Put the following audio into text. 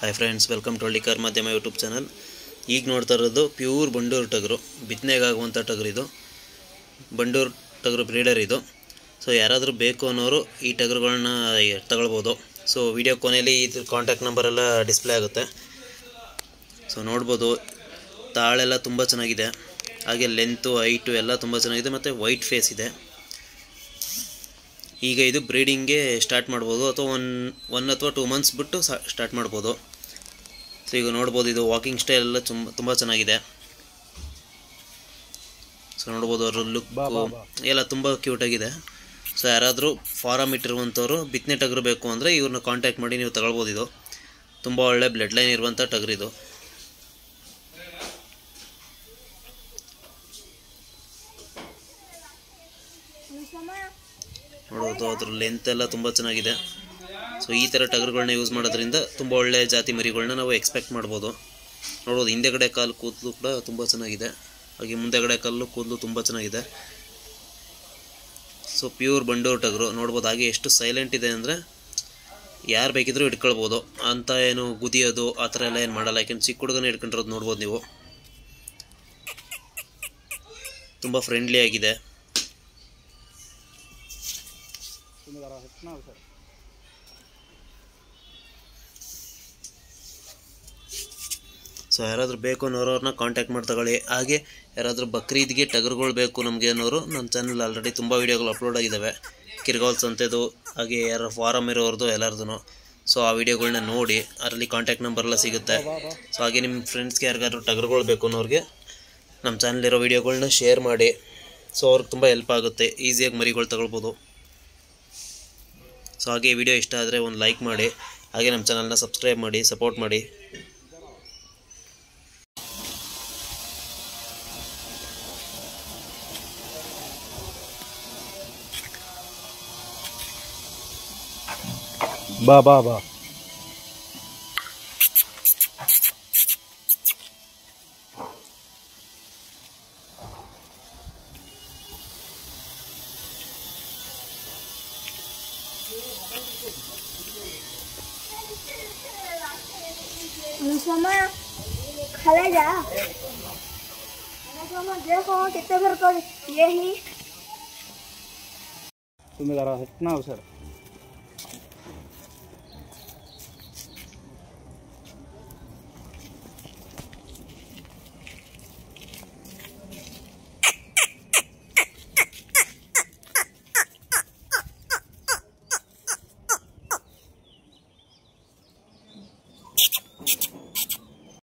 Hi friends, welcome to Hallikar Madhyama YouTube channel. ಈಗ ನೋಡ್ತಾ ಇರೋದು ಪ್ಯೂರ್ ಬಂಡೂರು ಟಗರು, ಬಿತ್ತನೆಗಾಗುವಂಥ ಟಗರು. ಇದು ಬಂಡೂರು ಟಗರು ಬ್ರೀಡರ್ ಇದು. ಸೊ ಯಾರಾದರೂ ಬೇಕು ಅನ್ನೋರು ಈ ಟಗರುಗಳನ್ನ ತಗೊಳ್ಬೋದು. ಸೊ ವಿಡಿಯೋ ಕೊನೆಯಲ್ಲಿ ಇದ್ರ ಕಾಂಟ್ಯಾಕ್ಟ್ ನಂಬರೆಲ್ಲ ಡಿಸ್ಪ್ಲೇ ಆಗುತ್ತೆ. ಸೊ ನೋಡ್ಬೋದು, ತಾಳೆಲ್ಲ ತುಂಬ ಚೆನ್ನಾಗಿದೆ, ಹಾಗೆ ಲೆಂತು ಹೈಟು ಎಲ್ಲ ತುಂಬ ಚೆನ್ನಾಗಿದೆ, ಮತ್ತು ವೈಟ್ ಫೇಸ್ ಇದೆ. ಈಗ ಇದು ಬ್ರೀಡಿಂಗ್ಗೆ ಸ್ಟಾರ್ಟ್ ಮಾಡ್ಬೋದು, ಅಥವಾ ಒನ್ ಅಥವಾ 2 ಮಂತ್ಸ್ ಬಿಟ್ಟು ಸ್ಟಾರ್ಟ್ ಮಾಡ್ಬೋದು. ಸೊ ಈಗ ನೋಡ್ಬೋದು, ಇದು ವಾಕಿಂಗ್ ಸ್ಟೈಲ್ ಎಲ್ಲ ತುಂಬ ಚೆನ್ನಾಗಿದೆ. ಸೊ ನೋಡ್ಬೋದು, ಅವ್ರ ಲುಕ್ಕು ಎಲ್ಲ ತುಂಬ ಕ್ಯೂಟಾಗಿದೆ. ಸೊ ಯಾರಾದರೂ ಫಾರಮ್ ಇಟ್ಟಿರುವಂಥವ್ರು ಬಿತ್ತನೆ ಟಗರು ಬೇಕು ಅಂದರೆ ಇವ್ರನ್ನ ಕಾಂಟ್ಯಾಕ್ಟ್ ಮಾಡಿ ನೀವು ತಗೊಳ್ಬೋದು. ಇದು ತುಂಬ ಒಳ್ಳೆ ಬ್ಲಡ್ ಲೈನ್ ಇರುವಂಥ ಟಗರು ಇದು. ನೋಡ್ಬೋದು, ಅದ್ರ ಲೆಂತ್ ಎಲ್ಲ ತುಂಬ ಚೆನ್ನಾಗಿದೆ. ಸೊ ಈ ಥರ ಟಗರುಗಳನ್ನ ಯೂಸ್ ಮಾಡೋದ್ರಿಂದ ತುಂಬ ಒಳ್ಳೆ ಜಾತಿ ಮರಿಗಳನ್ನ ನಾವು ಎಕ್ಸ್ಪೆಕ್ಟ್ ಮಾಡ್ಬೋದು. ನೋಡ್ಬೋದು, ಹಿಂದೆಗಡೆ ಕಾಲು ಕೂದಲು ಕೂಡ ತುಂಬ ಚೆನ್ನಾಗಿದೆ, ಹಾಗೆ ಮುಂದೆಗಡೆ ಕಾಲು ಕೂದಲು ತುಂಬ ಚೆನ್ನಾಗಿದೆ. ಸೊ ಪ್ಯೂರ್ ಬಂಡೂರು ಟಗರು ನೋಡ್ಬೋದು. ಹಾಗೆ ಎಷ್ಟು ಸೈಲೆಂಟ್ ಇದೆ ಅಂದರೆ ಯಾರು ಬೇಕಿದ್ರೂ ಇಟ್ಕೊಳ್ಬೋದು ಅಂತ, ಏನು ಗುದಿಯೋದು ಆ ಥರ ಎಲ್ಲ ಏನು ಮಾಡಲ್ಲ. ಯಾಕೆಂದ್ರೆ ಚಿಕ್ಕ ಹುಡುಗನೇ ಇಟ್ಕೊಂಡಿರೋದು ನೋಡ್ಬೋದು ನೀವು. ತುಂಬ ಫ್ರೆಂಡ್ಲಿ ಆಗಿದೆ. ಸೊ ಯಾರಾದರೂ ಬೇಕು ಅನ್ನೋರನ್ನ ಕಾಂಟ್ಯಾಕ್ಟ್ ಮಾಡಿ ತಗೊಳ್ಳಿ. ಹಾಗೆ ಯಾರಾದರೂ ಬಕ್ರೀದ್ಗೆ ಟಗರುಗಳು ಬೇಕು ನಮಗೆ ಅನ್ನೋರು ನಮ್ಮ ಚಾನಲ್ ಆಲ್ರೆಡಿ ತುಂಬ ವೀಡಿಯೋಗಳು ಅಪ್ಲೋಡ್ ಆಗಿದ್ದಾವೆ. ಕಿರ್ಗಾಲ್ ಸಂತೆದು, ಹಾಗೆ ಯಾರು ಫಾರಮ್ ಇರೋರ್ದು ಎಲ್ಲರದು. ಸೊ ಆ ವಿಡಿಯೋಗಳನ್ನ ನೋಡಿ, ಅದರಲ್ಲಿ ಕಾಂಟ್ಯಾಕ್ಟ್ ನಂಬರ್ ಎಲ್ಲ ಸಿಗುತ್ತೆ. ಸೊ ಹಾಗೆ ನಿಮ್ಮ ಫ್ರೆಂಡ್ಸ್ಗೆ ಯಾರಿಗಾದ್ರೂ ಟಗರುಗಳು ಬೇಕು ಅನ್ನೋರಿಗೆ ನಮ್ಮ ಚಾನಲಿರೋ ವೀಡಿಯೋಗಳನ್ನ ಶೇರ್ ಮಾಡಿ. ಸೊ ಅವ್ರಿಗೆ ತುಂಬ ಹೆಲ್ಪ್ ಆಗುತ್ತೆ, ಈಸಿಯಾಗಿ ಮರಿಗಳು ತಗೊಳ್ಬೋದು. ಸೊ ಹಾಗೆ ಈ ವಿಡಿಯೋ ಇಷ್ಟ ಆದರೆ ಒಂದು ಲೈಕ್ ಮಾಡಿ, ಹಾಗೆ ನಮ್ಮ ಚಾನಲ್ನ ಸಬ್ಸ್ಕ್ರೈಬ್ ಮಾಡಿ, ಸಪೋರ್ಟ್ ಮಾಡಿ. ಬಾ ಬಾ ಬಾ अनुपमा खाले जा। अनुपमा देखो कितने घर को ये ही तुम्हें जरा हटना हो सर।